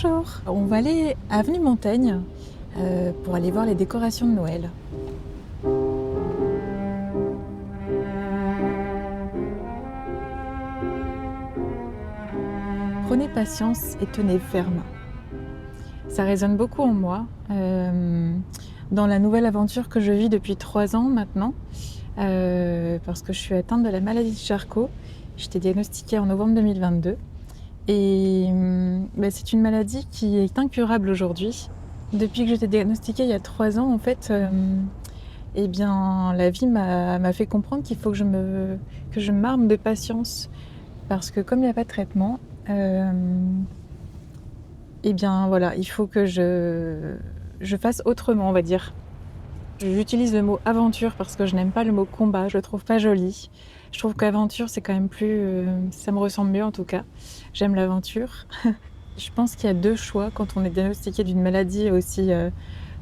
Bonjour, on va aller à Avenue Montaigne pour aller voir les décorations de Noël. Prenez patience et tenez ferme. Ça résonne beaucoup en moi, dans la nouvelle aventure que je vis depuis 3 ans maintenant, parce que je suis atteinte de la maladie de Charcot. J'étais diagnostiquée en novembre 2022 et c'est une maladie qui est incurable aujourd'hui. Depuis que j'étais diagnostiquée il y a 3 ans, en fait, la vie m'a fait comprendre qu'il faut que je m'arme de patience parce que comme il n'y a pas de traitement, il faut que je fasse autrement, on va dire. J'utilise le mot aventure parce que je n'aime pas le mot combat, je le trouve pas joli. Je trouve qu'aventure, c'est quand même plus, ça me ressemble mieux en tout cas. J'aime l'aventure. Je pense qu'il y a 2 choix quand on est diagnostiqué d'une maladie aussi,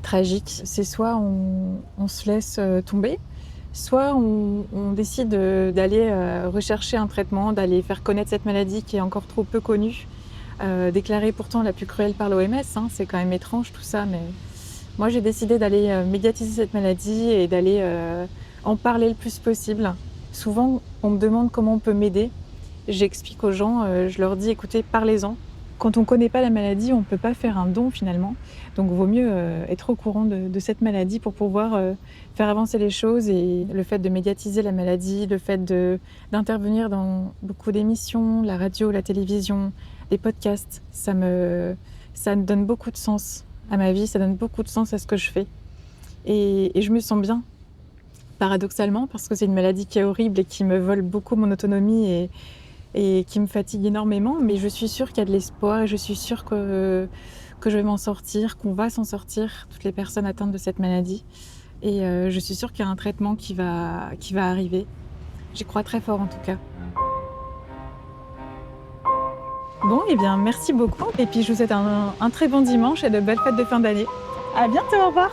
tragique. C'est soit on se laisse, tomber, soit on décide, d'aller, rechercher un traitement, d'aller faire connaître cette maladie qui est encore trop peu connue, déclarée pourtant la plus cruelle par l'OMS, hein. C'est quand même étrange tout ça, mais moi j'ai décidé d'aller, médiatiser cette maladie et d'aller, en parler le plus possible. Souvent, on me demande comment on peut m'aider. J'explique aux gens, je leur dis: «Écoutez, parlez-en». Quand on ne connaît pas la maladie, on ne peut pas faire un don finalement. Donc vaut mieux, être au courant de cette maladie pour pouvoir, faire avancer les choses et le fait de médiatiser la maladie, le fait d'intervenir dans beaucoup d'émissions, la radio, la télévision, les podcasts, ça me donne beaucoup de sens à ma vie, ça donne beaucoup de sens à ce que je fais et je me sens bien, paradoxalement, parce que c'est une maladie qui est horrible et qui me vole beaucoup mon autonomie et qui me fatigue énormément, mais je suis sûre qu'il y a de l'espoir et je suis sûre que je vais m'en sortir, qu'on va s'en sortir, toutes les personnes atteintes de cette maladie et je suis sûre qu'il y a un traitement qui va arriver. J'y crois très fort en tout cas. Bon, eh bien merci beaucoup et puis je vous souhaite un très bon dimanche et de belles fêtes de fin d'année. À bientôt, au revoir!